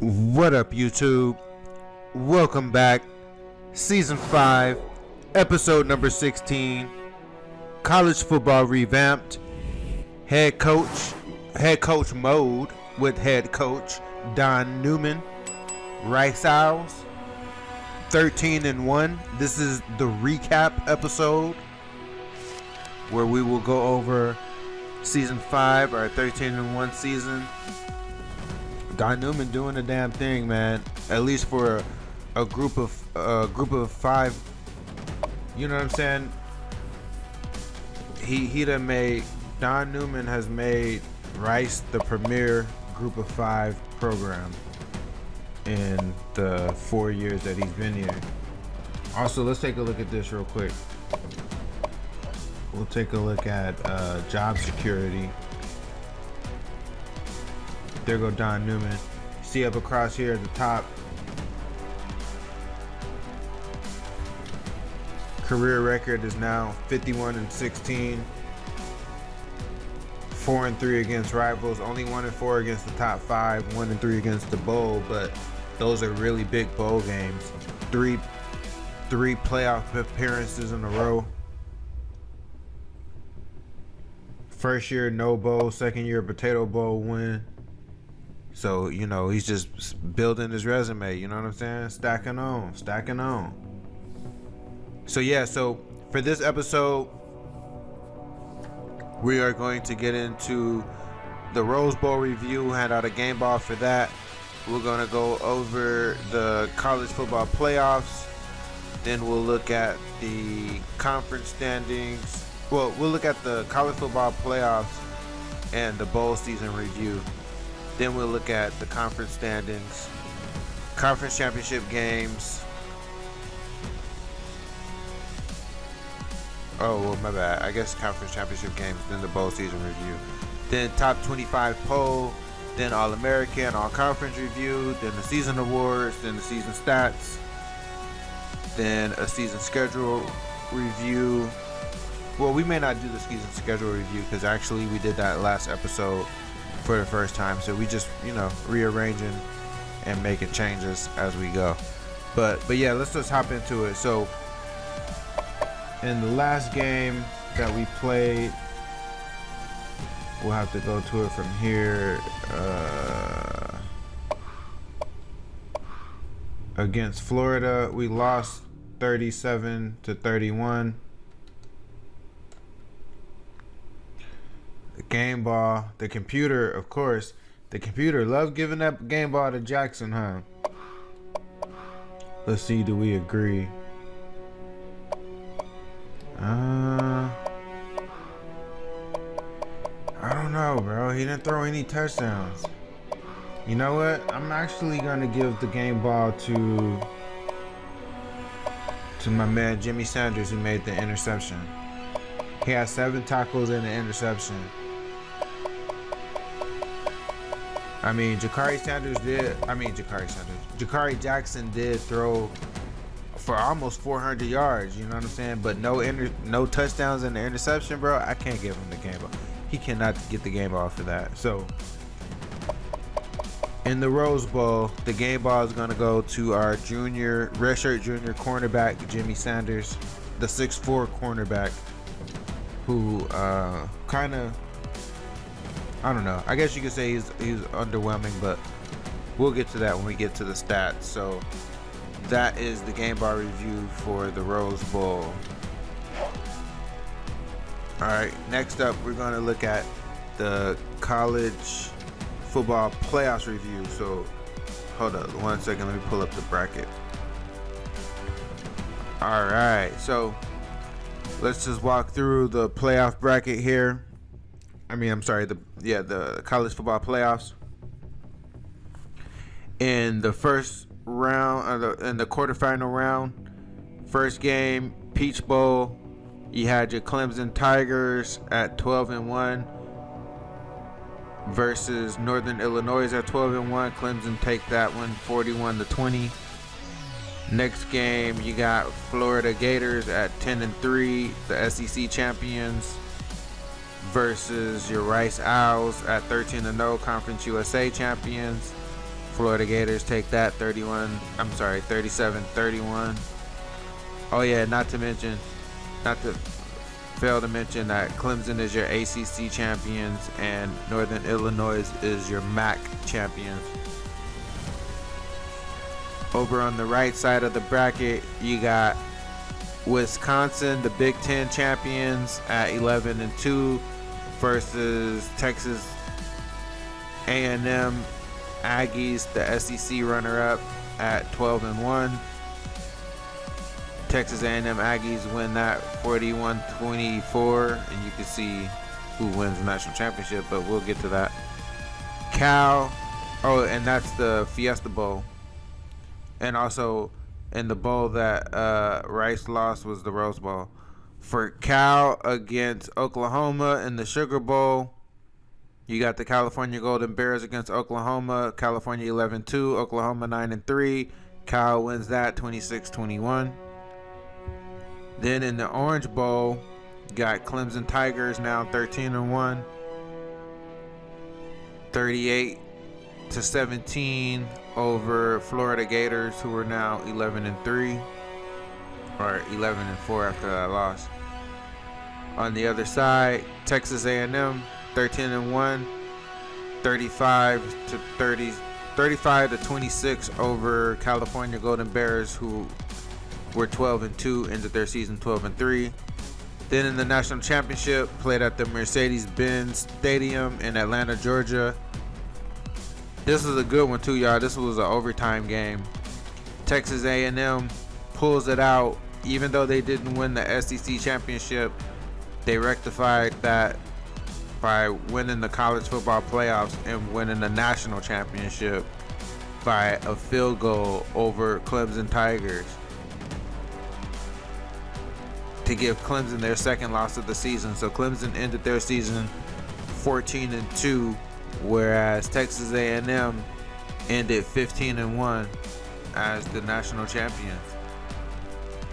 What up, YouTube? Welcome back. Season 5, episode number 16. College football revamped. Head coach mode with head coach Don Newman. Rice Owls, 13-1. This is the recap episode where we will go over season 5, our 13-1 season. Don Newman doing the damn thing, man. At least for a group of 5. You know what I'm saying? Don Newman has made Rice the premier group of 5 program in the 4 years that he's been here. Also, let's take a look at this real quick. We'll take a look at job security. There go Don Newman. See up across here at the top. Career record is now 51-16. 4-3 against rivals. Only 1-4 against the top 5. 1-3 against the bowl, but those are really big bowl games. Three playoff appearances in a row. First year no bowl. Second year potato bowl win. So, you know, he's just building his resume, you know what I'm saying? Stacking on. So, yeah, so for this episode, we are going to get into the Rose Bowl review, hand out a game ball for that. We're going to go over the college football playoffs. Then we'll look at the conference standings. Well, we'll look at the college football playoffs and the bowl season review. Then we'll look at the conference standings, conference championship games. Oh, well, my bad. I guess conference championship games, then the bowl season review. Then top 25 poll, then All-American, All-Conference review, then the season awards, then the season stats, then a season schedule review. Well, we may not do the season schedule review because actually we did that last episode for the first time, so we just, you know, rearranging and making changes as we go. But yeah, let's just hop into it. So in the last game that we played, we'll have to go to it from here. Against Florida, we lost 37-31. The game ball, the computer, of course. The computer loved giving that game ball to Jackson, huh? Let's see, do we agree? I don't know, bro. He didn't throw any touchdowns. You know what? I'm actually gonna give the game ball to my man Jimmy Sanders, who made the interception. He had 7 tackles and an interception. Jakari Jackson did throw for almost 400 yards, you know what I'm saying? But no touchdowns and the interception, bro. I can't give him the game ball. He cannot get the game ball for that. So in the Rose Bowl, the game ball is gonna go to our redshirt junior cornerback, Jimmy Sanders, the 6'4" cornerback, who kind of, I don't know. I guess you could say he's underwhelming, but we'll get to that when we get to the stats. So that is the game bar review for the Rose Bowl. All right, next up, we're going to look at the college football playoffs review. So hold up 1 second. Let me pull up the bracket. All right, so let's just walk through the playoff bracket here. The college football playoffs. In the first round, in the quarterfinal round, first game, Peach Bowl, you had your Clemson Tigers at 12-1 versus Northern Illinois at 12-1. Clemson take that one 41-20. Next game, you got Florida Gators at 10-3, the SEC champions, versus your Rice Owls at 13-0, Conference USA champions. Florida Gators take that 37-31. Oh yeah, not to fail to mention that Clemson is your ACC champions and Northern Illinois is your MAC champions. Over on the right side of the bracket, you got Wisconsin, the Big Ten champions, at 11-2 versus Texas A&M Aggies, the SEC runner-up, at 12-1. Texas A&M Aggies win that 41-24, and you can see who wins the national championship, but we'll get to that. Cal, oh, and that's the Fiesta Bowl. And also in the bowl that Rice lost was the Rose Bowl. For Cal against Oklahoma in the Sugar Bowl, you got the California Golden Bears against Oklahoma. California 11-2, Oklahoma 9-3. Cal wins that 26-21. Then in the Orange Bowl, you got Clemson Tigers now 13-1. 38-17 over Florida Gators, who are now 11-3 or 11-4 after that loss. On the other side, Texas A&M 13-1, 35-26 over California Golden Bears, who were 12-2, ended their season 12-3. Then in the national championship, played at the Mercedes-Benz Stadium in Atlanta, Georgia. This was a good one too, y'all. This was an overtime game. Texas A&M pulls it out. Even though they didn't win the SEC championship, they rectified that by winning the college football playoffs and winning the national championship by a field goal over Clemson Tigers to give Clemson their second loss of the season. So Clemson ended their season 14-2, whereas Texas A&M ended 15-1 as the national champions.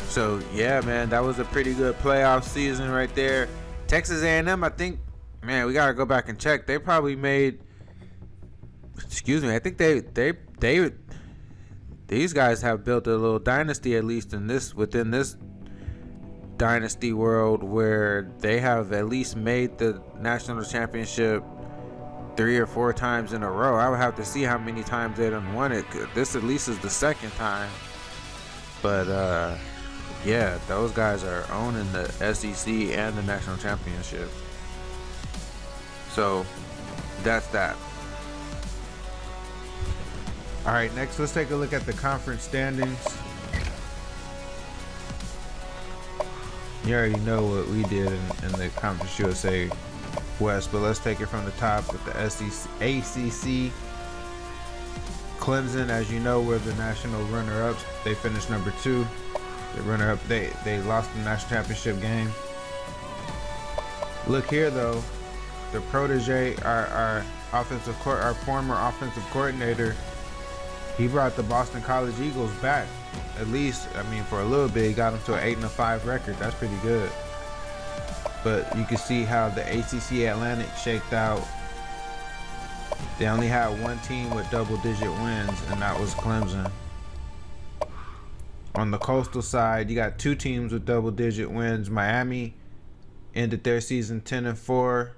So yeah, man, that was a pretty good playoff season right there. Texas A&M, I think, man, we gotta go back and check. They probably made, I think these guys have built a little dynasty, at least within this dynasty world, where they have at least made the national championship 3 or 4 times in a row. I would have to see how many times they done won it. This at least is the second time. But yeah, those guys are owning the SEC and the national championship. So that's that. All right, next let's take a look at the conference standings. You already know what we did in the Conference USA West, but let's take it from the top with the ACC. Clemson, as you know, were the national runner-ups. They finished number 2. The runner-up, they lost the national championship game. Look here, though, the protege, our former offensive coordinator, he brought the Boston College Eagles back. At least, I mean, for a little bit, he got them to an 8-5 record. That's pretty good. But you can see how the ACC Atlantic shaked out. They only had one team with double-digit wins, and that was Clemson. On the coastal side, you got 2 teams with double-digit wins. Miami ended their season 10-4.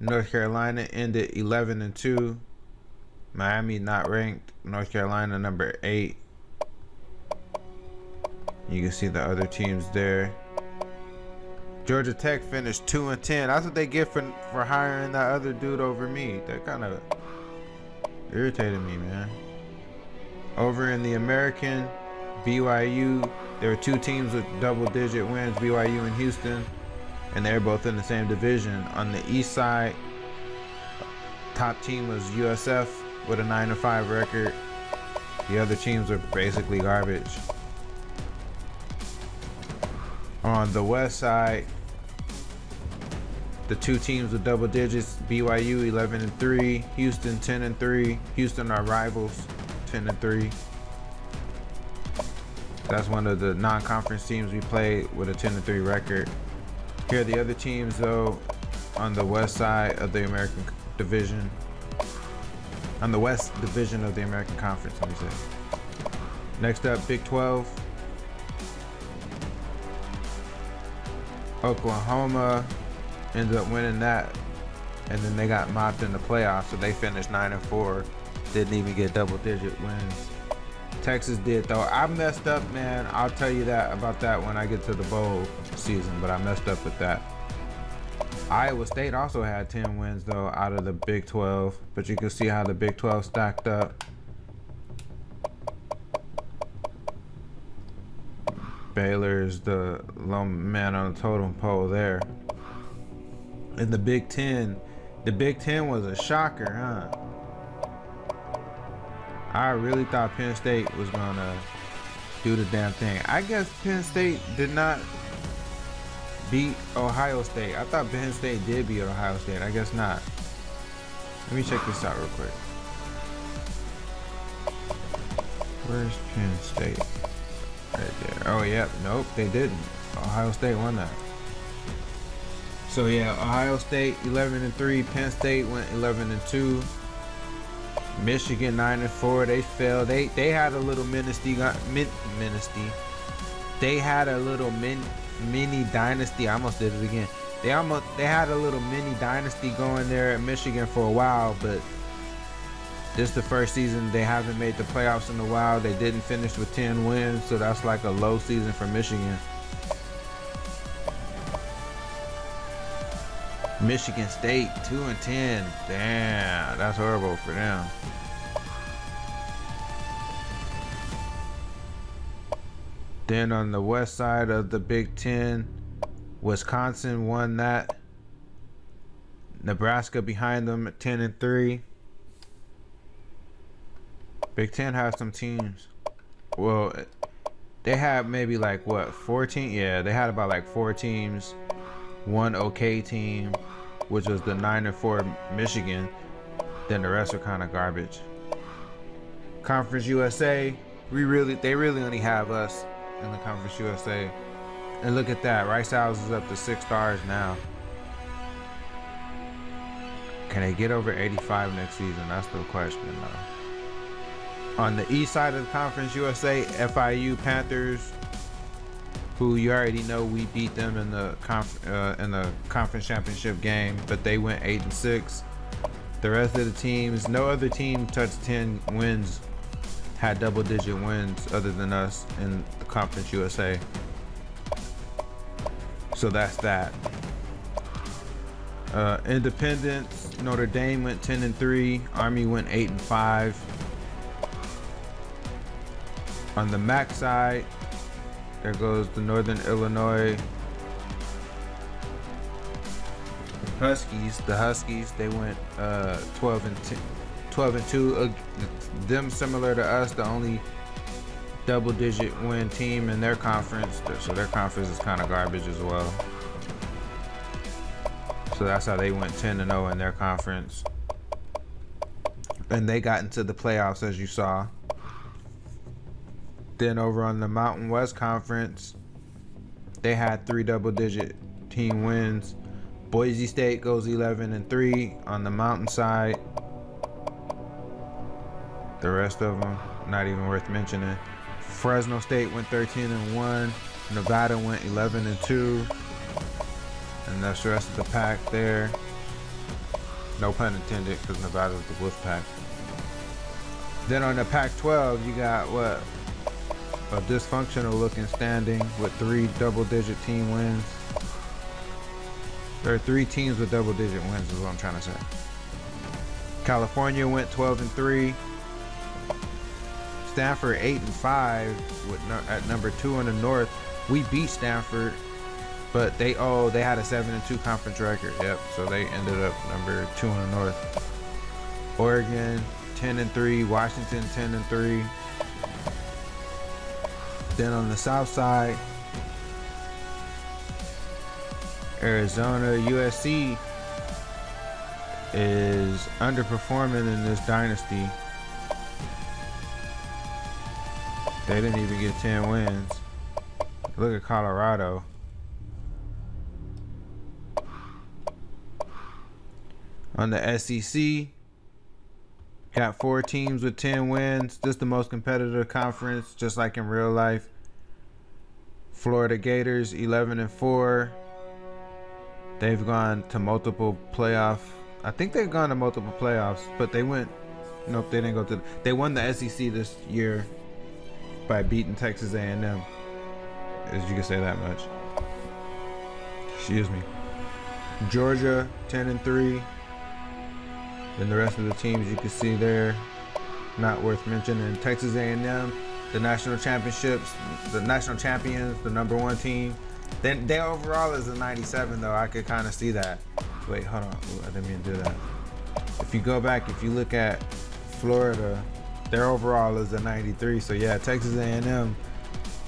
North Carolina ended 11-2. Miami not ranked. North Carolina number 8. You can see the other teams there. Georgia Tech finished 2-10. That's what they get for hiring that other dude over me. That kind of irritated me, man. Over in the American, BYU, there were 2 teams with double-digit wins, BYU and Houston, and they're both in the same division. On the east side, top team was USF with a 9-5 record. The other teams were basically garbage. On the west side, the 2 teams with double digits, BYU 11-3, Houston 10-3. Houston are rivals, 10-3. That's one of the non-conference teams we played with a 10-3 record. Here are the other teams, though, on the west side of the American Division. On the West Division of the American Conference, let me say. Next up, Big 12. Oklahoma ended up winning that, and then they got mopped in the playoffs, so they finished 9-4. Didn't even get double-digit wins. Texas did though. I messed up, man. I'll tell you that about that when I get to the bowl season, but I messed up with that. Iowa State also had 10 wins though out of the Big 12, but you can see how the Big 12 stacked up. Baylor's the low man on the totem pole there. In the Big 10 was a shocker, huh? I really thought Penn State was gonna do the damn thing. I guess Penn State did not beat Ohio State. I thought Penn State did beat Ohio State. I guess not. Let me check this out real quick. Where's Penn State? Right there. Oh, yep. Nope, they didn't. Ohio State won that. So yeah, Ohio State 11-3. Penn State went 11-2. Michigan 9-4. They fell. They had a little They had a little mini dynasty. I almost did it again. They had a little mini dynasty going there at Michigan for a while, but this is the first season they haven't made the playoffs in a while. They didn't finish with 10 wins, so that's like a low season for Michigan. Michigan State 2-10. Damn, that's horrible for them. Then on the west side of the Big Ten, Wisconsin won that. Nebraska behind them at 10-3. Big Ten has some teams. Well, they had maybe like what, 14? Yeah, they had about like 4 teams. One okay team, which was the 9-4 Michigan. Then the rest are kind of garbage. Conference USA, they really only have us in the Conference USA. And look at that, Rice Owls is up to 6 stars now. Can they get over 85 next season? That's the question though. On the east side of the Conference USA, FIU Panthers, who you already know we beat them in the conference championship game, but they went 8-6. The rest of the teams, no other team touched 10 wins, had double-digit wins other than us in the Conference USA. So that's that. Independence, Notre Dame went 10-3. Army went 8-5. On the MAC side, there goes the Northern Illinois Huskies. The Huskies, they went 12-2. Them similar to us, the only double-digit win team in their conference. So their conference is kind of garbage as well. So that's how they went 10-0 in their conference. And they got into the playoffs, as you saw. Then over on the Mountain West Conference, they had 3 double-digit team wins. Boise State goes 11-3 on the Mountain side. The rest of them, not even worth mentioning. Fresno State went 13-1. Nevada went 11-2. And that's the rest of the pack there. No pun intended, because Nevada's the Wolf Pack. Then on the Pac-12, you got what? A dysfunctional looking standing with 3 double-digit team wins. There are 3 teams with double-digit wins is what I'm trying to say. California went 12-3. Stanford 8-5 with at number 2 in the North. We beat Stanford, but they had a 7-2 conference record. Yep, so they ended up number 2 in the North. Oregon 10-3. Washington 10-3. Then on the south side, Arizona USC is underperforming in this dynasty. They didn't even get 10 wins. Look at Colorado. On the SEC, Got 4 teams with 10 wins. This is the most competitive conference, just like in real life. Florida Gators 11-4. They've gone to multiple playoff. I think they've gone to multiple playoffs, but they went. Nope, they didn't go to. They won the SEC this year by beating Texas A&M. As you can say that much. Excuse me. Georgia 10-3. Then the rest of the teams you can see there, not worth mentioning. Texas A&M, the national championships, the national champions, the #1 team. Then their overall is a 97 though. I could kind of see that. Wait, hold on. Ooh, I didn't mean to do that. If you go back, if you look at Florida, their overall is a 93. So yeah, Texas A&M,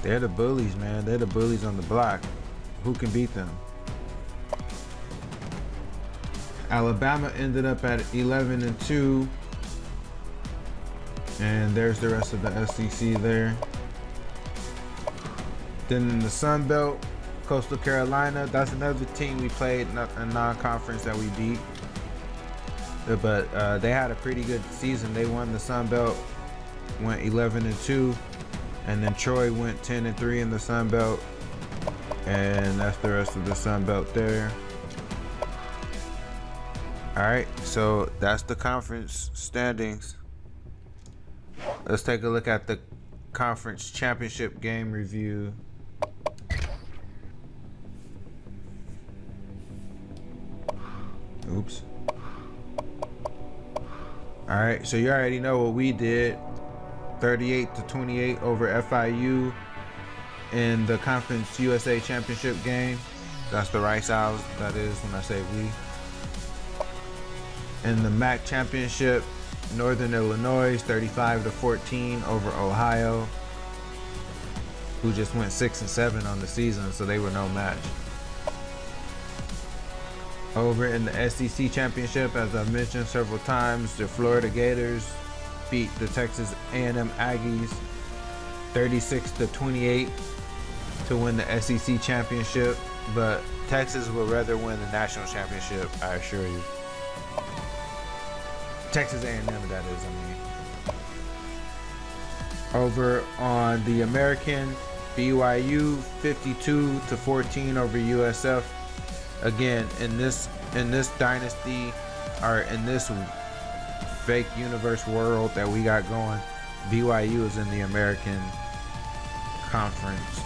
they're the bullies, man. They're the bullies on the block. Who can beat them? Alabama ended up at 11-2, and there's the rest of the SEC there. Then in the Sun Belt, Coastal Carolina, that's another team we played a non-conference that we beat. But they had a pretty good season. They won the Sun Belt, went 11-2, and then Troy went 10-3 in the Sun Belt, and that's the rest of the Sun Belt there. All right, so that's the conference standings. Let's take a look at the conference championship game review. Oops. All right, so you already know what we did. 38-28 over FIU in the Conference USA Championship game. That's the Rice Owls, that is when I say we. In the MAC Championship, Northern Illinois 35-14 over Ohio, who just went 6-7 on the season, so they were no match. Over in the SEC Championship, as I've mentioned several times, the Florida Gators beat the Texas A&M Aggies 36-28 to win the SEC Championship, but Texas would rather win the national championship, I assure you. Texas A&M, that is, I mean. Over on the American, BYU 52-14 over USF. Again, in this dynasty, or in this fake universe world that we got going, BYU is in the American Conference.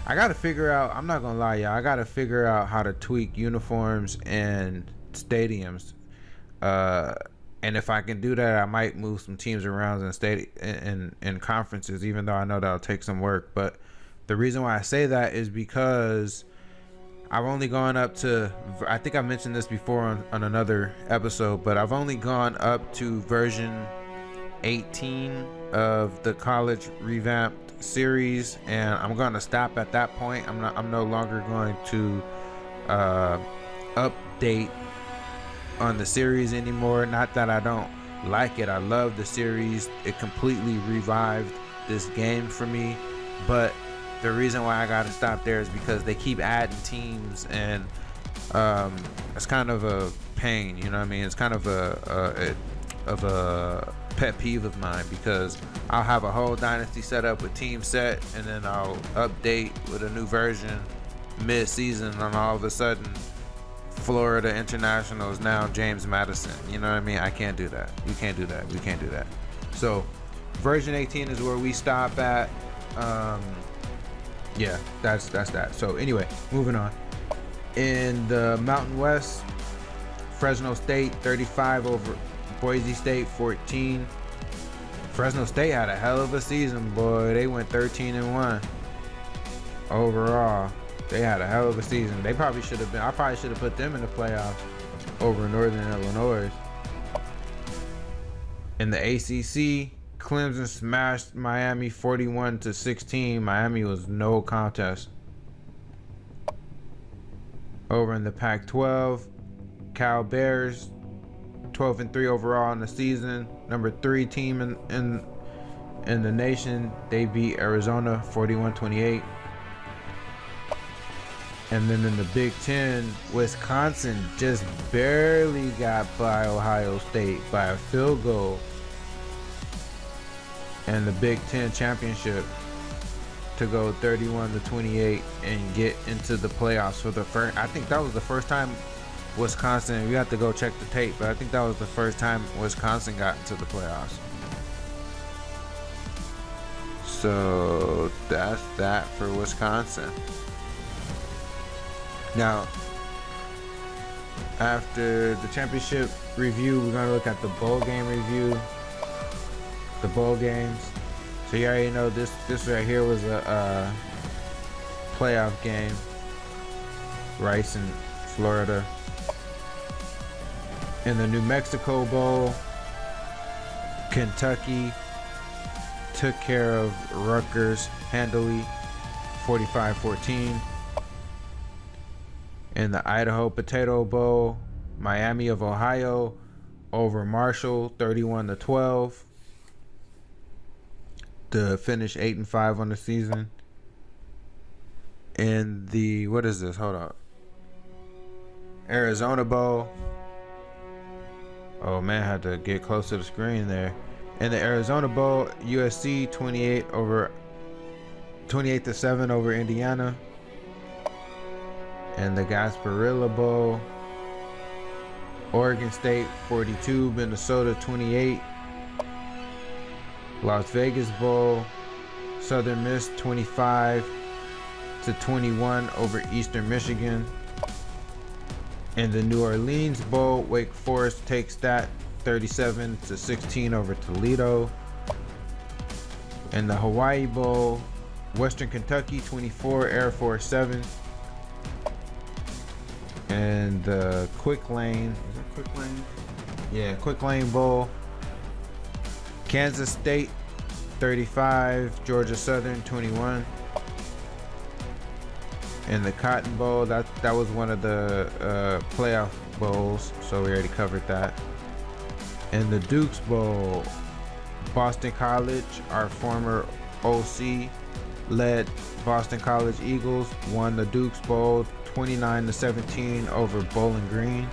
I gotta figure out, I'm not gonna lie, y'all, I gotta figure out how to tweak uniforms and stadiums. And if I can do that, I might move some teams around in conferences, even though I know that'll take some work. But the reason why I say that is because I've only gone up to, I think I mentioned this before on another episode, but I've only gone up to version 18 of the college revamped series, and I'm going to stop at that point. I'm no longer going to update on the series anymore. Not that I don't like it, I love the series. It completely revived this game for me, but the reason why I gotta stop there is because they keep adding teams, and it's kind of a pain, you know what I mean? It's kind of a pet peeve of mine, because I'll have a whole dynasty set up with team set, and then I'll update with a new version mid-season, and all of a sudden Florida International is now James Madison. You know what I mean? I can't do that. You can't do that. We can't do that. So version 18 is where we stop at. Yeah, that's that. So anyway, moving on. In the Mountain West, Fresno State 35 over Boise State 14. Fresno State had a hell of a season, boy. They went 13-1 overall. They had a hell of a season. They probably should have been. I probably should have put them in the playoffs over Northern Illinois. In the ACC, Clemson smashed Miami 41-16. Miami was no contest. Over in the Pac-12, Cal Bears 12-3 overall in the season. Number 3 team in the nation. They beat Arizona 41-28. And then in the Big Ten, Wisconsin just barely got by Ohio State by a field goal. and the Big Ten championship to go 31-28 and get into the playoffs for the first. I think that was the first time Wisconsin. We have to go check the tape, but I think that was the first time Wisconsin got into the playoffs. So that's that for Wisconsin. Now, after the championship review, we're gonna look at the bowl game review. The bowl games. So you already know this right here was a playoff game. Rice in Florida. In the New Mexico Bowl, Kentucky took care of Rutgers handily, 45-14. In the Idaho Potato Bowl, Miami of Ohio over Marshall, 31-12. To finish 8-5 on the season. In the, what is this? Hold on. Arizona Bowl. Oh man, I had to get close to the screen there. In the Arizona Bowl, USC 28-7 over Indiana. And the Gasparilla Bowl, Oregon State 42, Minnesota 28. Las Vegas Bowl, Southern Miss 25-21 over Eastern Michigan. In the New Orleans Bowl, Wake Forest takes that 37-16 over Toledo. In the Hawaii Bowl, Western Kentucky 24, Air Force 7. And the Quick Lane, is it Quick Lane? Yeah, Quick Lane Bowl, Kansas State 35, Georgia Southern 21. In the Cotton Bowl, that was one of the playoff bowls, so we already covered that. In the Dukes Bowl, Boston College, our former OC, led Boston College Eagles, won the Dukes Bowl 29-17 over Bowling Green.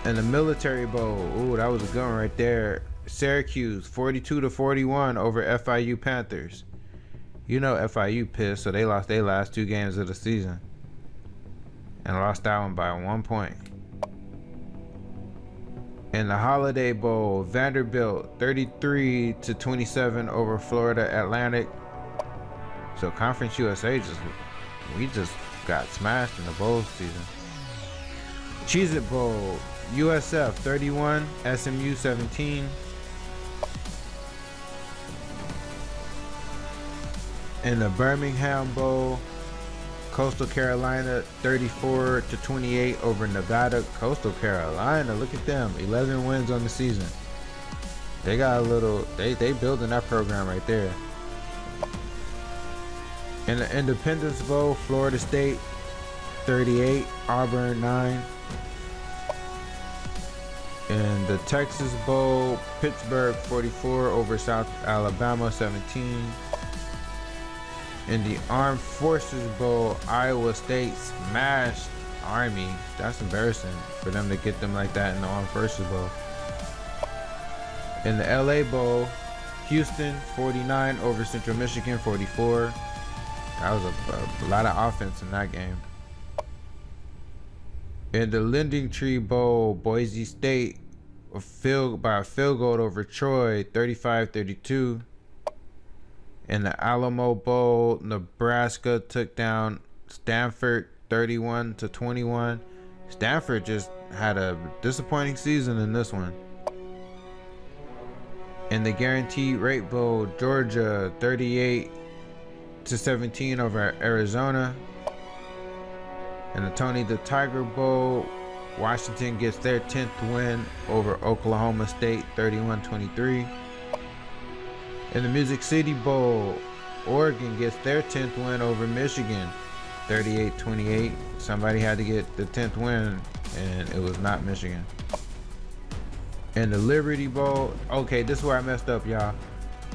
In the Military Bowl, ooh, that was a good one right there. Syracuse 42-41 over FIU Panthers. You know FIU pissed, so they lost their last 2 games of the season and lost that one by 1 point. In the Holiday Bowl, Vanderbilt 33-27 over Florida Atlantic. So Conference USA we just got smashed in the bowl season. Cheez-It Bowl, USF 31, SMU 17. In the Birmingham Bowl, Coastal Carolina 34-28 over Nevada. Coastal Carolina, look at them, 11 wins on the season. They got a little, they building that program right there. In the Independence Bowl, Florida State 38, Auburn 9. In the Texas Bowl, Pittsburgh 44 over South Alabama 17. In the Armed Forces Bowl, Iowa State smashed Army. That's embarrassing for them to get them like that in the Armed Forces Bowl. In the LA Bowl, Houston 49 over Central Michigan 44. That was a lot of offense in that game. In the Lending Tree Bowl, Boise State by a field goal over Troy 35-32. In the Alamo Bowl, Nebraska took down Stanford 31-21. Stanford just had a disappointing season in this one. In the Guaranteed Rate Bowl, Georgia 38-17 over Arizona. In the Tony the Tiger Bowl, Washington gets their 10th win over Oklahoma State 31-23. In the Music City Bowl, Oregon gets their 10th win over Michigan 38-28. Somebody had to get the 10th win, and it was not Michigan. In the Liberty Bowl, okay, this is where I messed up, y'all.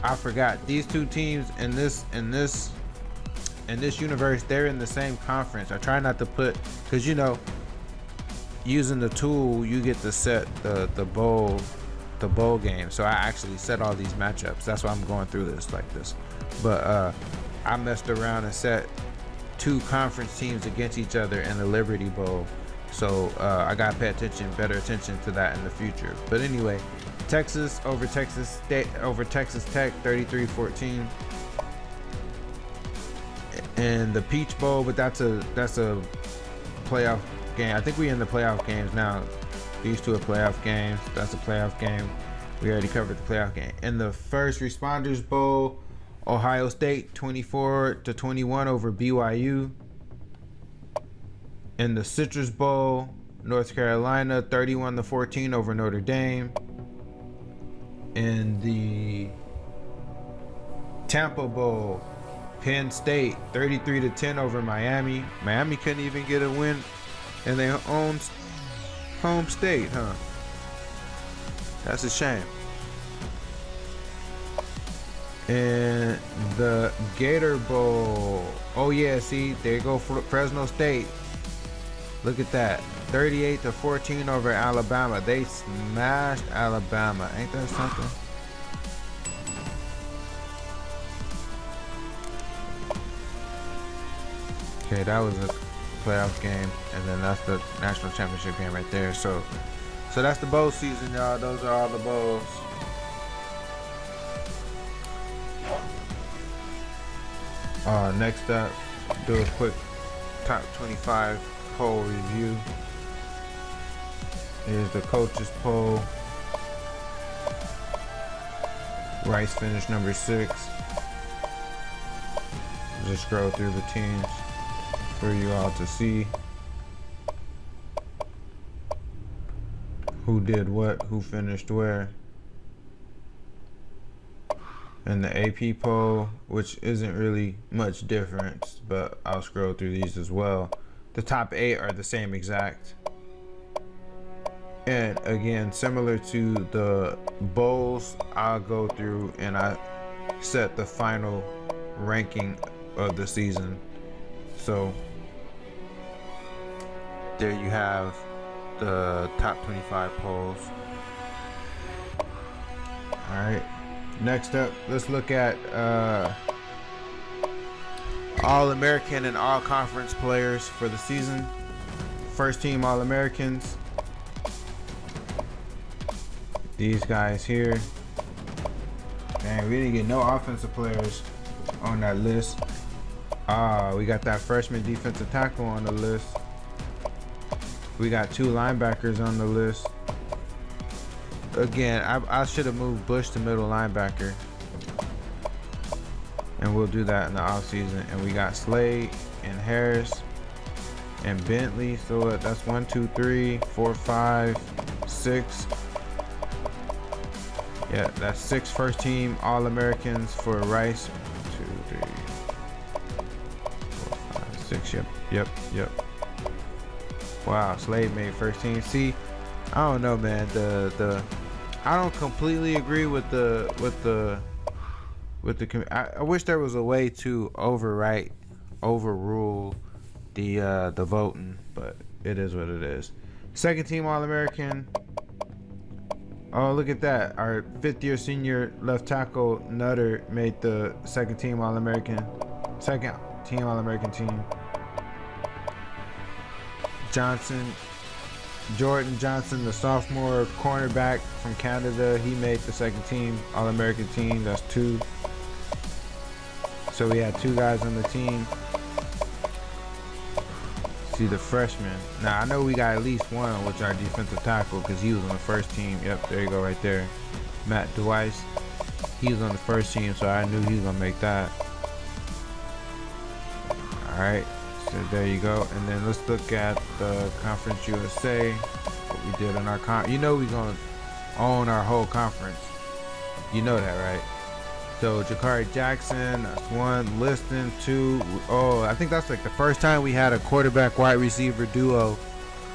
I forgot these two teams in this universe, they're in the same conference. I try not to put, because you know, using the tool, you get to set the bowl the bowl game. So I actually set all these matchups. That's why I'm going through this like this. But I messed around and set 2 conference teams against each other in the Liberty Bowl. So I gotta pay better attention to that in the future. But anyway, Texas over Texas State over Texas Tech, 33-14. And the Peach Bowl, but that's a playoff game. I think we in the playoff games now. These 2 are playoff games. That's a playoff game. We already covered the playoff game. In the First Responders Bowl, Ohio State 24-21 over BYU. In the Citrus Bowl, North Carolina 31-14 over Notre Dame. In the Tampa Bowl, Penn State 33-10 over Miami. Miami couldn't even get a win in their own home state, huh? That's a shame. And the Gator Bowl, oh yeah, see, there you go, Fresno State. Look at that, 38-14 over Alabama. They smashed Alabama. Ain't that something? Okay, that was a playoff game, and then that's the national championship game right there. So that's the bowl season, y'all. Those are all the bowls. Next up, do a quick top 25 poll review. Here's the coaches poll. Rice finished number 6. Just scroll through the teams for you all to see who did what, who finished where. And the AP poll, which isn't really much difference, but I'll scroll through these as well. The top 8 are the same exact. And again, similar to the bowls, I'll go through and I set the final ranking of the season. So there you have the top 25 polls. All right. Next up, let's look at All-American and All-Conference players for the season. First team All-Americans. These guys here. Dang, we didn't get no offensive players on that list. We got that freshman defensive tackle on the list. We got 2 linebackers on the list. Again, I should have moved Bush to middle linebacker, and we'll do that in the off season. And we got Slade and Harris and Bentley. So that's 1, 2, 3, 4, 5, 6. Yeah, that's 6 first team All-Americans for Rice. 1, 2, 3, 4, 5, 6. Yep. Wow, Slade made first team. See, I don't know, man. I don't completely agree with the. I wish there was a way to overrule the voting, but it is what it is. Second team All-American. Oh, look at that! Our 5th-year senior left tackle Nutter made the second team All-American. Second team All-American team. Jordan Johnson, the sophomore cornerback from Canada, he made the second team All-American team. That's 2. So we had 2 guys on the team. See the freshman. Now I know we got at least one, which our defensive tackle, because he was on the first team. Yep, there you go, right there. Matt Dwight. He was on the first team, so I knew he was gonna make that. All right. So there you go, and then let's look at the Conference USA. What we did in our you know we're gonna own our whole conference. You know that, right? So Jakari Jackson, that's 1. Liston, 2. Oh, I think that's like the first time we had a quarterback wide receiver duo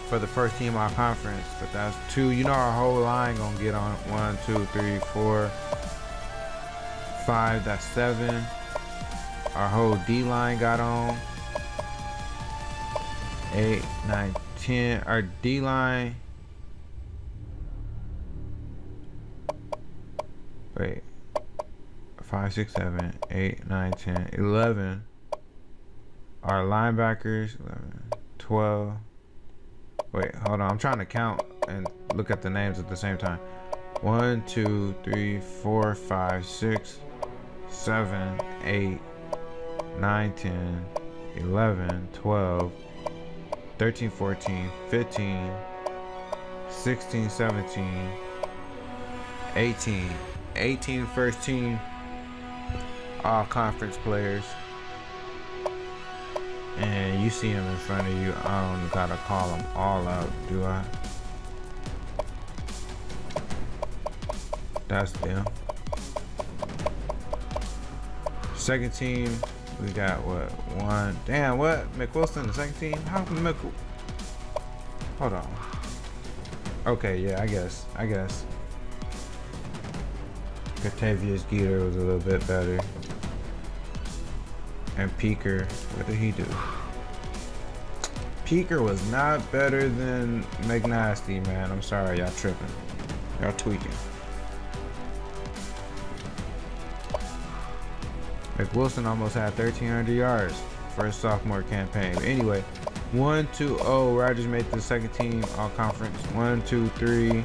for the first team our conference. But that's 2. You know our whole line gonna get on. 1, 2, 3, 4, 5. That's 7. Our whole D line got on. 8, 9, 10. Our D line. Wait. 5, 6, 7, 8, 9, 10, 11 are linebackers. 11, 12. Wait, hold on. I'm trying to count and look at the names at the same time. 1, 2, 3, 4, 5, 6, 7, 8, 9, 10, 11, 12, 13, 14, 15, 16, 17, 18. 18 first team all conference players. And you see them in front of you. I don't gotta call them all out, do I? That's them. Second team, we got what? One. Damn, what? McWilson, the second team? How come Hold on. Okay, yeah, I guess. Catavius Geeter was a little bit better. And Peaker, what did he do? Peaker was not better than McNasty, man. I'm sorry, y'all tripping. Y'all tweaking. McWilson almost had 1,300 yards for his sophomore campaign. But anyway, 1, 2, 0. Rodgers made the second team all conference. 1, 2, 3,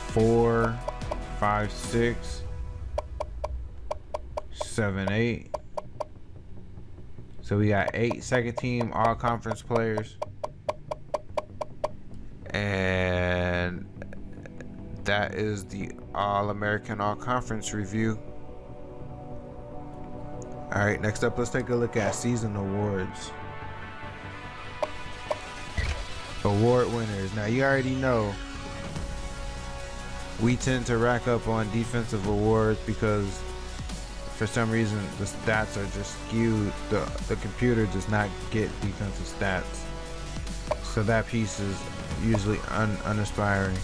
4, 5, 6, 7, 8. So we got 8 second team all conference players. And that is the All-American All-Conference review. Alright, next up, let's take a look at season awards. Award winners. Now, you already know we tend to rack up on defensive awards because for some reason the stats are just skewed. The computer does not get defensive stats. So that piece is usually uninspiring.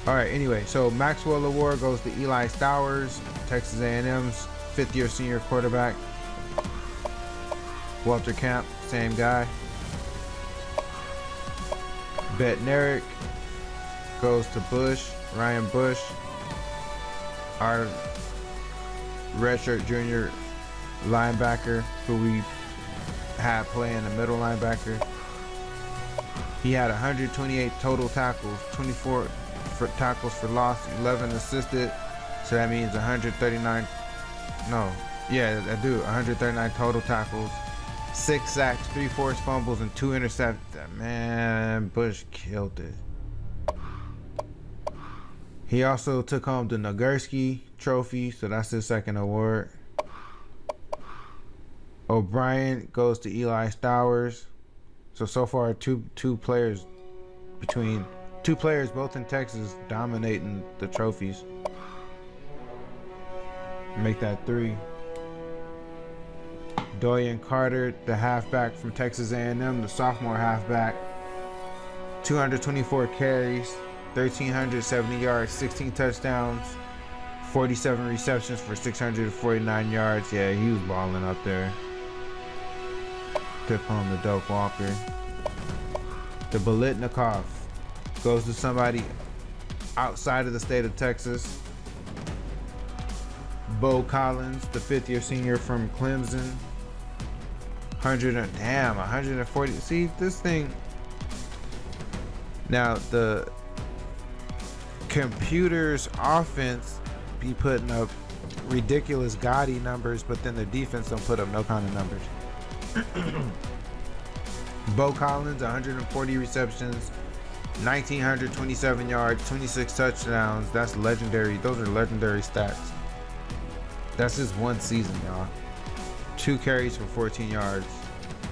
Alright, anyway, so Maxwell Award goes to Eli Stowers, Texas A&M's fifth-year senior quarterback. Walter Camp, same guy. Bednarik goes to Bush, Ryan Bush, our redshirt junior linebacker who we had playing the middle linebacker. He had 128 total tackles, 24 for tackles for loss, 11 assisted. So that means 139. No, yeah, I do. 139 total tackles, 6 sacks, 3 forced fumbles, and 2 interceptions. Man, Bush killed it. He also took home the Nagurski Trophy, so that's his second award. O'Brien goes to Eli Stowers. So far, two players both in Texas dominating the trophies. Make that 3. Doyen Carter, the halfback from Texas A&M, the sophomore halfback. 224 carries, 1,370 yards, 16 touchdowns, 47 receptions for 649 yards. Yeah, he was balling up there. Tip home to Doak Walker. The Bolitnikov goes to somebody outside of the state of Texas. Bo Collins, the fifth-year senior from Clemson. 140. See, this thing. Now, the computer's offense be putting up ridiculous gaudy numbers, but then the defense don't put up no kind of numbers. Bo Collins, 140 receptions, 1,927 yards, 26 touchdowns. That's legendary. Those are legendary stats. That's just one season, y'all. 2 carries for 14 yards.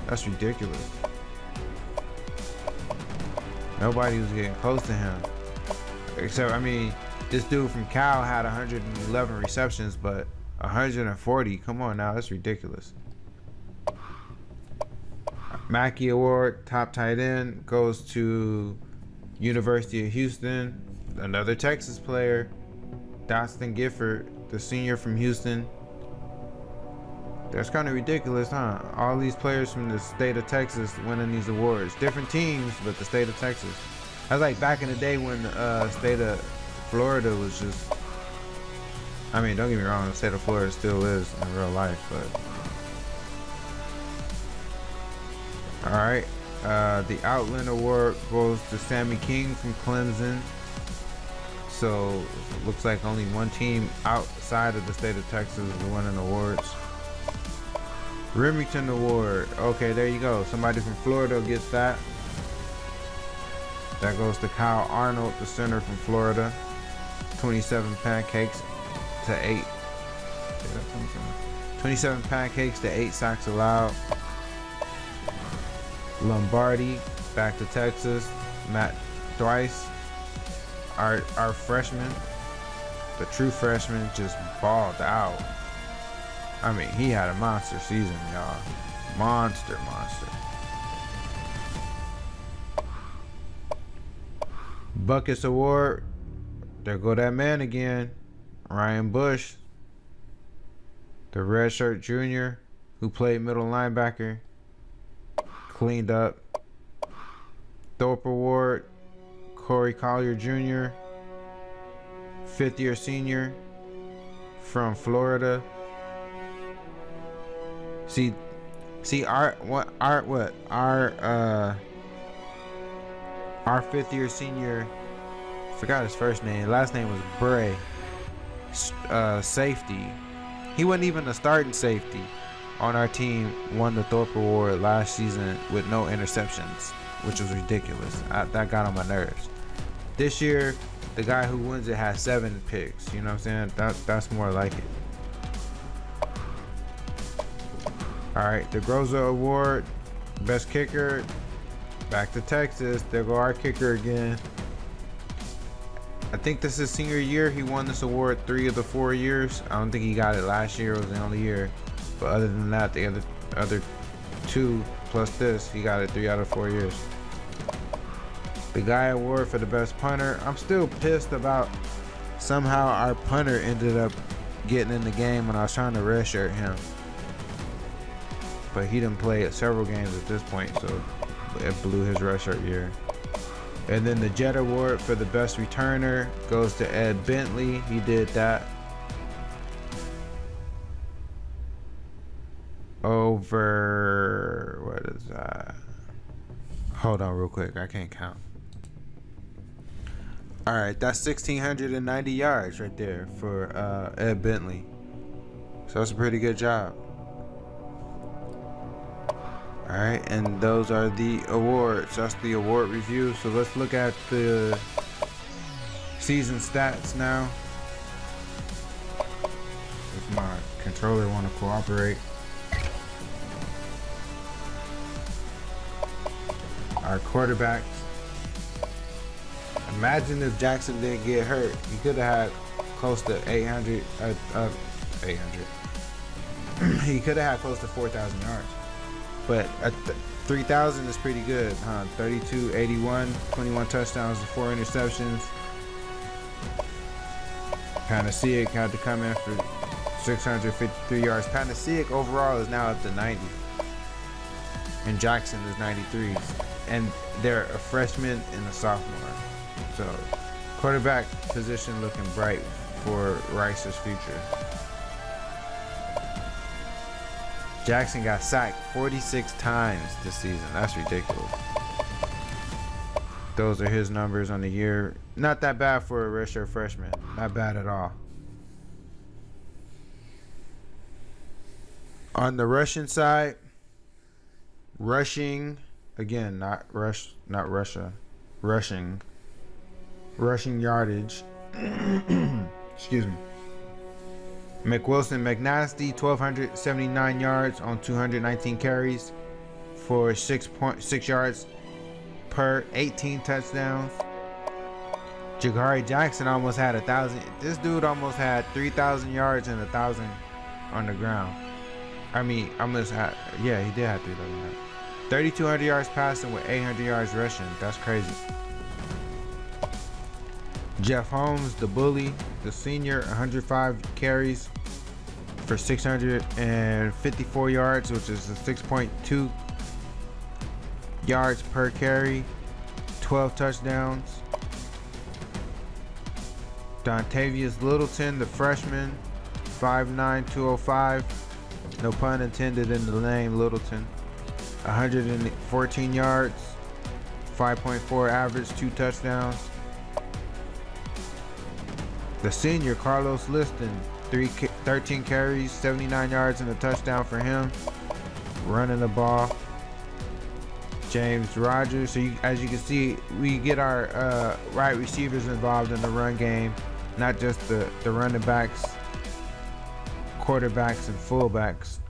That's ridiculous. Nobody was getting close to him. Except, I mean, this dude from Cal had 111 receptions, but 140. Come on now, that's ridiculous. Mackey Award, top tight end, goes to University of Houston. Another Texas player, Dotson Gifford, the senior from Houston. That's kind of ridiculous, huh? All these players from the state of Texas winning these awards. Different teams, but the state of Texas. That's like back in the day when the state of Florida was just, I mean, don't get me wrong, the state of Florida still is in real life, but. Alright, the Outland Award goes to Sammy King from Clemson. So, it looks like only one team outside of the state of Texas is winning awards. Remington Award. Okay, there you go. Somebody from Florida gets that. That goes to Kyle Arnold, the center from Florida. 27 pancakes to 8. 27 pancakes to 8 sacks allowed. Lombardi, back to Texas. Matt Thrice, our freshman, the true freshman, just balled out. I mean, he had a monster season, y'all. Monster. Buckets Award. There go that man again. Ryan Bush, the redshirt junior who played middle linebacker. Cleaned up. Thorpe Award. Corey Collier Jr., 5th-year senior from Florida. See, our 5th-year senior, forgot his first name. Last name was Bray. Safety. He wasn't even a starting safety on our team. Won the Thorpe Award last season with no interceptions, which was ridiculous. That got on my nerves. This year, the guy who wins it has 7 picks. You know what I'm saying? That's more like it. Alright, the Groza Award, best kicker, back to Texas. There go our kicker again. I think this is senior year. He won this award 3 of the 4 years. I don't think he got it last year. It was the only year. But other than that, the other 2 plus this, he got it 3 out of 4 years. The Guy Award for the best punter. I'm still pissed about somehow our punter ended up getting in the game when I was trying to redshirt him. But he didn't play several games at this point, so it blew his redshirt year. And then the Jet Award for the best returner goes to Ed Bentley. He did that over, what is that? Hold on real quick, I can't count. All right, that's 1,690 yards right there for Ed Bentley. So that's a pretty good job. All right, and those are the awards. That's the award review. So let's look at the season stats now. If my controller want to cooperate. Our quarterbacks. Imagine if Jackson didn't get hurt. He could have had close to 800. He could have had close to 4,000 yards. But 3,000 is pretty good, huh? 32, 81, 21 touchdowns and 4 interceptions. Panaceic had to come in for 653 yards. Panaceic overall is now up to 90. And Jackson is 93. And they're a freshman and a sophomore. So, quarterback position looking bright for Rice's future. Jackson got sacked 46 times this season. That's ridiculous. Those are his numbers on the year. Not that bad for a redshirt freshman. Not bad at all. On the rushing side, rushing again, not Russia. Rushing yardage. Excuse me. McWilson McNasty, 1,279 yards on 219 carries for 6.6 yards per 18 touchdowns. Jagari Jackson almost had 1,000. This dude almost had 3,000 yards and 1,000 on the ground. I mean, almost had, yeah, he did have 3,000 yards. 3,200 yards passing with 800 yards rushing. That's crazy. Jeff Holmes, the bully, the senior, 105 carries for 654 yards, which is a 6.2 yards per carry, 12 touchdowns. Dontavius Littleton, the freshman, 5'9", 205. No pun intended in the name Littleton. 114 yards, 5.4 average, 2 touchdowns. The senior, Carlos Liston, 13 carries, 79 yards and a touchdown for him. Running the ball. James Rogers. So as you can see, we get our wide receivers involved in the run game, not just the running backs, quarterbacks, and fullbacks,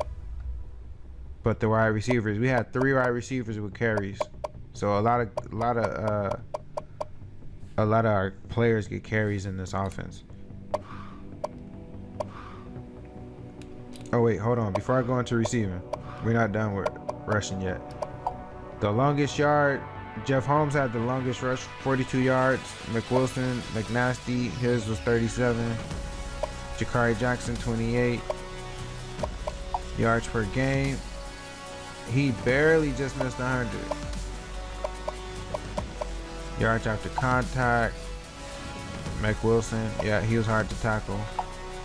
but the wide receivers. We had 3 wide receivers with carries, so a lot of our players get carries in this offense. Oh wait, hold on. Before I go into receiving, we're not done with rushing yet. The longest yard, Jeff Holmes had the longest rush, 42 yards. McWilson, McNasty, his was 37. Jakari Jackson, 28 yards per game. He barely just missed 100 yards after contact. McWilson, yeah, he was hard to tackle.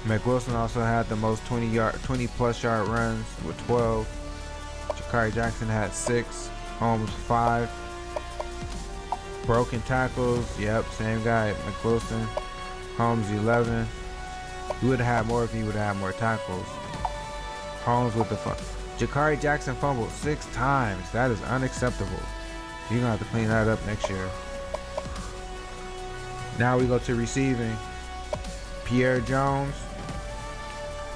McWilson also had the most 20 plus yard runs with 12. Jakari Jackson had 6. Holmes 5. Broken tackles, yep, same guy, McWilson. Holmes 11. He would have had more if he would have had more tackles. Holmes with the fun. Jakari Jackson fumbled 6 times. That is unacceptable. You're gonna have to clean that up next year. Now we go to receiving. Pierre Jones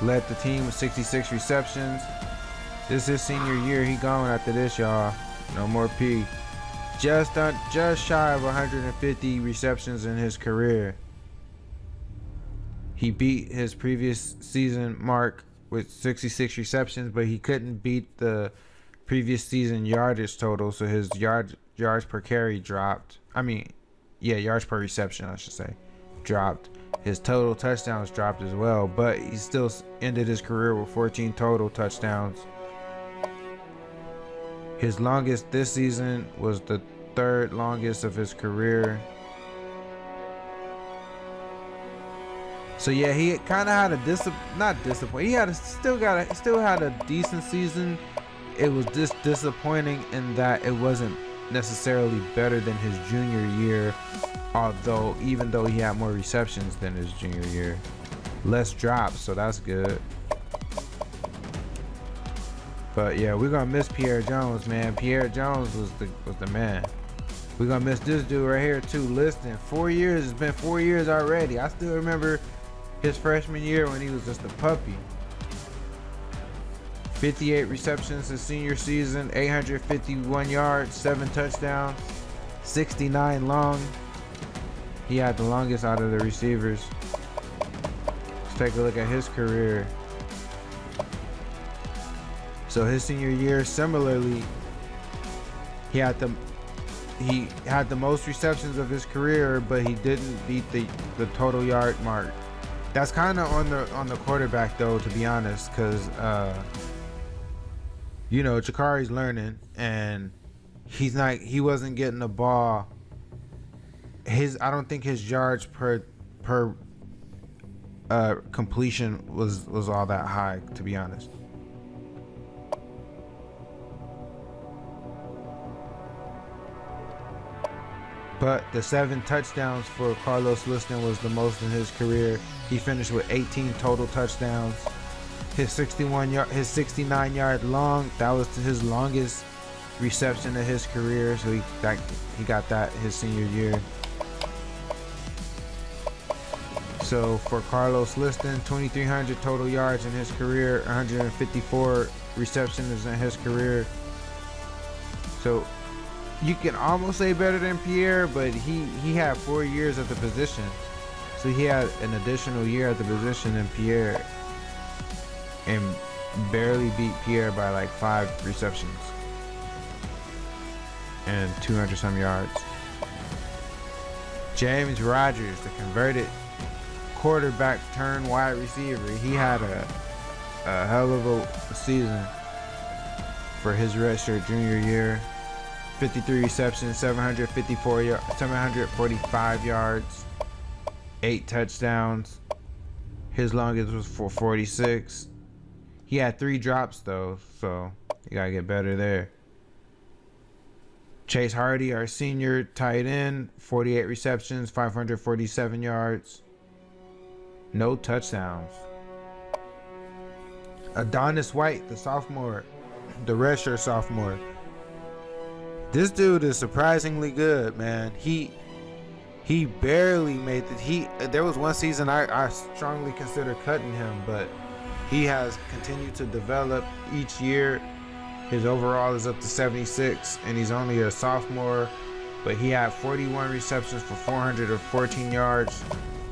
led the team with 66 receptions. This is his senior year. He gone after this, y'all. No more P. Just shy of 150 receptions in his career. He beat his previous season mark with 66 receptions, but he couldn't beat the previous season yardage total, so his yards per carry dropped. Yards per reception, I should say, dropped. His total touchdowns dropped as well, but he still ended his career with 14 total touchdowns. His longest this season was the 3rd longest of his career. So yeah, he kind of had a still had a decent season. It was just disappointing in that it wasn't necessarily better than his junior year, even though he had more receptions than his junior year. Less drops, so that's good. But yeah, we're gonna miss Pierre Jones, man. Pierre Jones was the man. We're gonna miss this dude right here too. Liston, 4 years. It's been 4 years already. I still remember his freshman year when he was just a puppy. 58 receptions his senior season, 851 yards, 7 touchdowns, 69 long. He had the longest out of the receivers. Let's take a look at his career. So his senior year, similarly, he had the most receptions of his career, but he didn't beat the total yard mark. That's kind of on the quarterback though, to be honest, because Jakari's learning and he wasn't getting the ball. I don't think his yards per completion was all that high, to be honest. But the 7 touchdowns for Carlos Liston was the most in his career. He finished with 18 total touchdowns. His 69-yard long, that was his longest reception of his career. So he got that his senior year. So for Carlos Liston, 2,300 total yards in his career, 154 receptions in his career. So you can almost say better than Pierre, but he had 4 years at the position. So he had an additional year at the position than Pierre and barely beat Pierre by like 5 receptions and 200 some yards. James Rogers, the converted quarterback turned wide receiver, he had a hell of a season for his redshirt junior year. 53 receptions, 745 yards, 8 touchdowns. His longest was for 46. He had 3 drops though, so you gotta get better there. Chase Hardy, our senior tight end, 48 receptions, 547 yards. No touchdowns. Adonis White, the sophomore, the redshirt sophomore. This dude is surprisingly good, man. He barely made it. There was one season I strongly considered cutting him, but he has continued to develop each year. His overall is up to 76, and he's only a sophomore, but he had 41 receptions for 414 yards,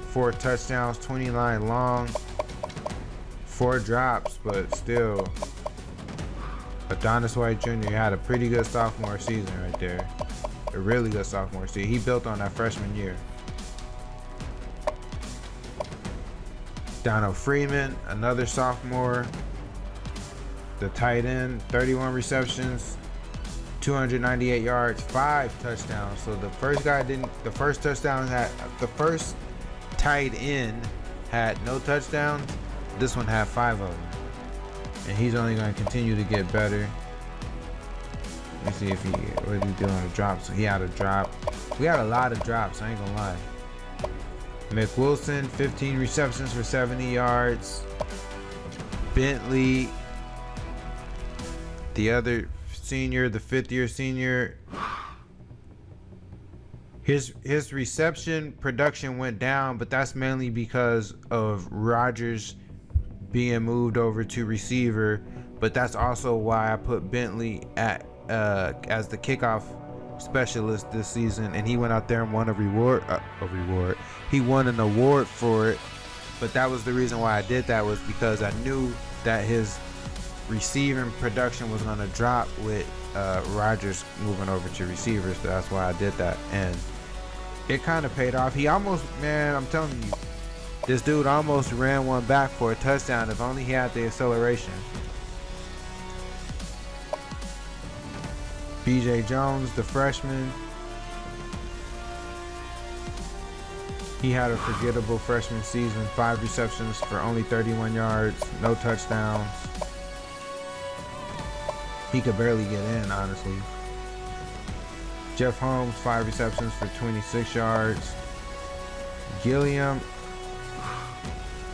4 touchdowns, 29 long, 4 drops, but still, Adonis White Jr. had a pretty good sophomore season right there. A really good sophomore season. He built on that freshman year. Donald Freeman, another sophomore. The tight end, 31 receptions, 298 yards, 5 touchdowns. So the first tight end had no touchdowns. This one had 5 of them. And he's only going to continue to get better. Let's see if what did he do on the drop? So he had a drop. We had a lot of drops, I ain't gonna lie. Mick Wilson, 15 receptions for 70 yards. Bentley, the other senior, the 5th-year senior, his reception production went down, but that's mainly because of Rodgers being moved over to receiver. But that's also why I put Bentley at as the kickoff specialist this season, and he went out there and won a reward. He won an award for it. But that was the reason why I did that, was because I knew that his receiving production was going to drop with Rodgers moving over to receivers. So that's why I did that, and it kind of paid off. He almost, man, I'm telling you, this dude almost ran one back for a touchdown if only he had the acceleration. BJ Jones, the freshman, he had a forgettable freshman season. 5 receptions for only 31 yards, no touchdowns. He could barely get in, honestly. Jeff Holmes, 5 receptions for 26 yards. Gilliam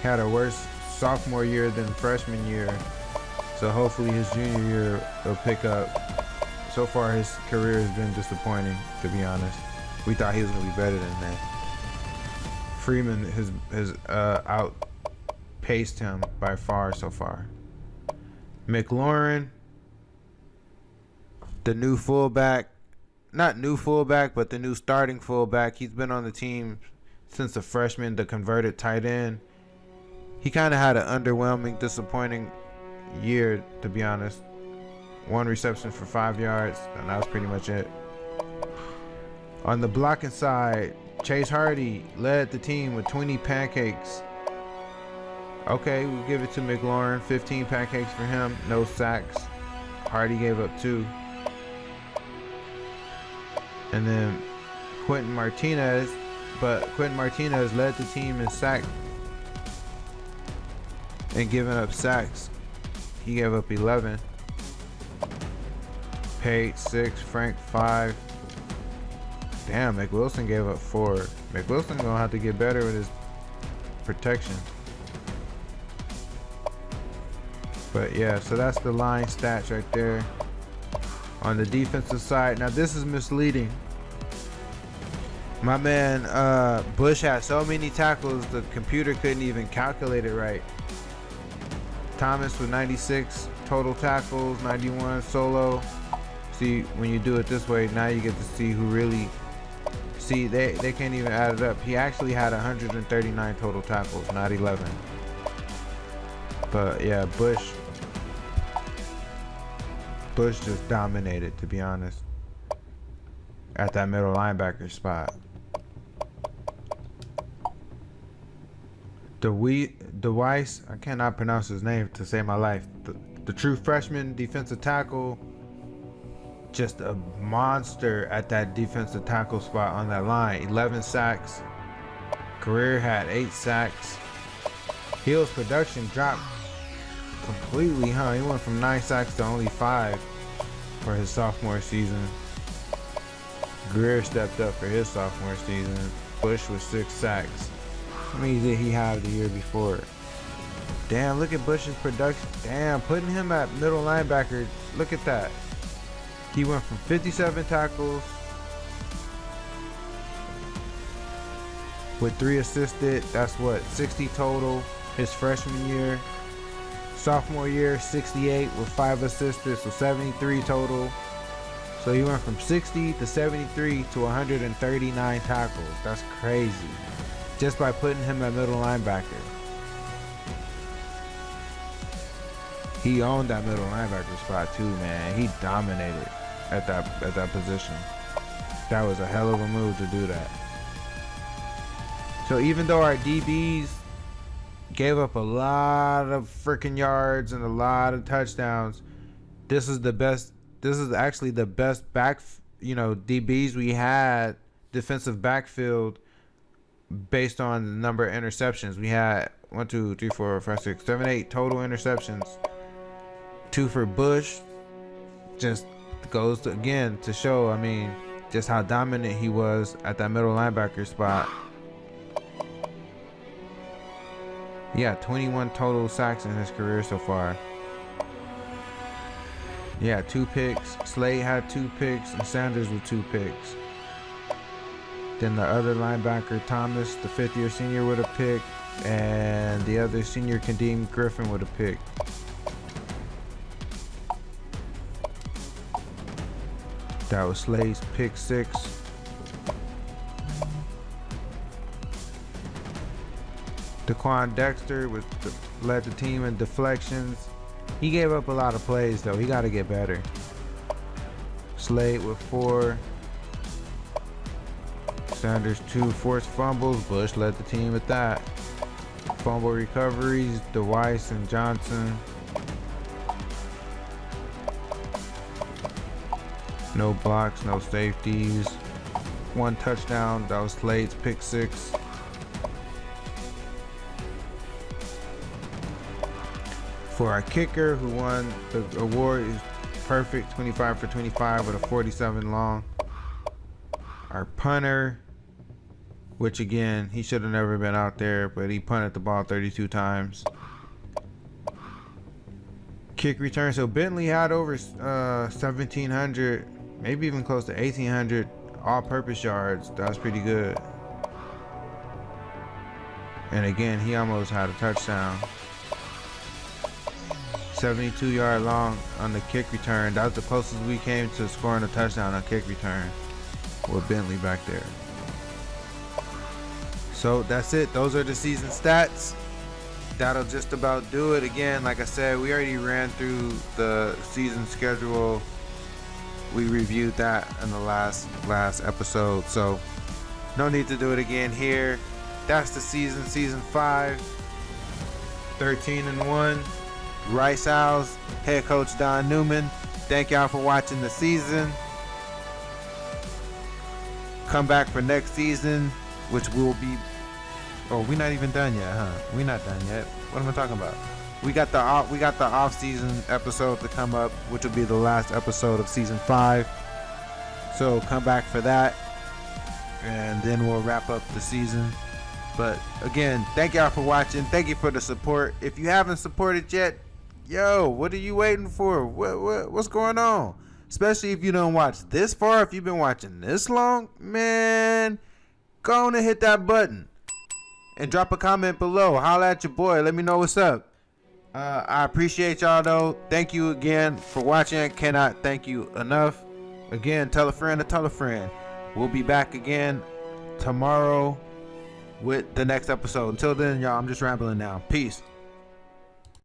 had a worse sophomore year than freshman year, so hopefully his junior year will pick up. So far his career has been disappointing, to be honest. We thought he was going to be better than that. Freeman has outpaced him by far so far. McLaurin, the new fullback, not new fullback, but the new starting fullback. He's been on the team since the freshman, the converted tight end. He kind of had an underwhelming, disappointing year, to be honest. 1 reception for 5 yards, and that was pretty much it. On the blocking side, Chase Hardy led the team with 20 pancakes. Okay, we'll give it to McLaurin. 15 pancakes for him, no sacks. Hardy gave up 2. And then Quentin Martinez led the team in sack and giving up sacks. He gave up 11. Page 6, Frank 5. Damn, McWilson gave up 4. McWilson gonna have to get better with his protection. But yeah, so that's the line stats right there. On the defensive side, now this is misleading. My man Bush had so many tackles the computer couldn't even calculate it right. Thomas with 96 total tackles, 91 solo. See, when you do it this way, now you get to see who really, see, they can't even add it up. He actually had 139 total tackles, not 11. But yeah, Bush just dominated, to be honest, at that middle linebacker spot. DeWeiss, I cannot pronounce his name to save my life. The true freshman defensive tackle, just a monster at that defensive tackle spot on that line. 11 sacks, Career had 8 sacks. Hill's production dropped completely, huh? He went from 9 sacks to only 5 for his sophomore season. Greer stepped up for his sophomore season. Bush with 6 sacks. How many did he have the year before? Damn, look at Bush's production. Damn, putting him at middle linebacker. Look at that. He went from 57 tackles with 3 assisted. That's what, 60 total his freshman year. Sophomore year, 68 with 5 assisted, so 73 total. So he went from 60 to 73 to 139 tackles. That's crazy. Just by putting him at middle linebacker. He owned that middle linebacker spot too, man. He dominated at that position. That was a hell of a move to do that. So even though our DBs gave up a lot of freaking yards and a lot of touchdowns, this is actually the best DBs we had, defensive backfield, based on the number of interceptions. We had 1, 2, 3, 4, 5, 6, 7, 8 total interceptions. 2 for Bush. Just goes to, again, to show, I mean, just how dominant he was at that middle linebacker spot. Yeah, 21 total sacks in his career so far. Yeah, 2 picks. Slade had 2 picks and Sanders with 2 picks. Then the other linebacker, Thomas, the 5th-year senior, with a pick, and the other senior, Kadeem Griffin, with a pick. That was Slade's pick 6. Daquan Dexter led the team in deflections. He gave up a lot of plays though. He got to get better. Slade with 4. Sanders 2 forced fumbles. Bush led the team with that. Fumble recoveries, DeWeiss and Johnson. No blocks, no safeties. 1 touchdown. That was Slade's pick 6. For our kicker, who won the award, is perfect, 25 for 25 with a 47 long. Our punter, which again, he should have never been out there, but he punted the ball 32 times. Kick return, so Bentley had over 1,700, maybe even close to 1,800 all-purpose yards. That was pretty good. And again, he almost had a touchdown. 72-yard long on the kick return. That was the closest we came to scoring a touchdown on kick return with Bentley back there. So that's it. Those are the season stats. That'll just about do it. Again, like I said, we already ran through the season schedule. We reviewed that in the last episode, so no need to do it again here. That's the season 5, 13-1. Rice Owls, head coach Don Newman. Thank y'all for watching the season. Come back for next season, which will be... Oh, we're not even done yet, huh? We're not done yet. What am I talking about? We got the off-season episode to come up, which will be the last episode of season 5. So come back for that, and then we'll wrap up the season. But again, thank y'all for watching. Thank you for the support. If you haven't supported yet, yo, what are you waiting for? What's going on? Especially if you don't watch this far. If you've been watching this long, man, go on and hit that button and drop a comment below. Holla at your boy. Let me know what's up. I appreciate y'all though. Thank you again for watching. Cannot thank you enough. Again, tell a friend to tell a friend. We'll be back again tomorrow with the next episode. Until then, y'all, I'm just rambling now. Peace.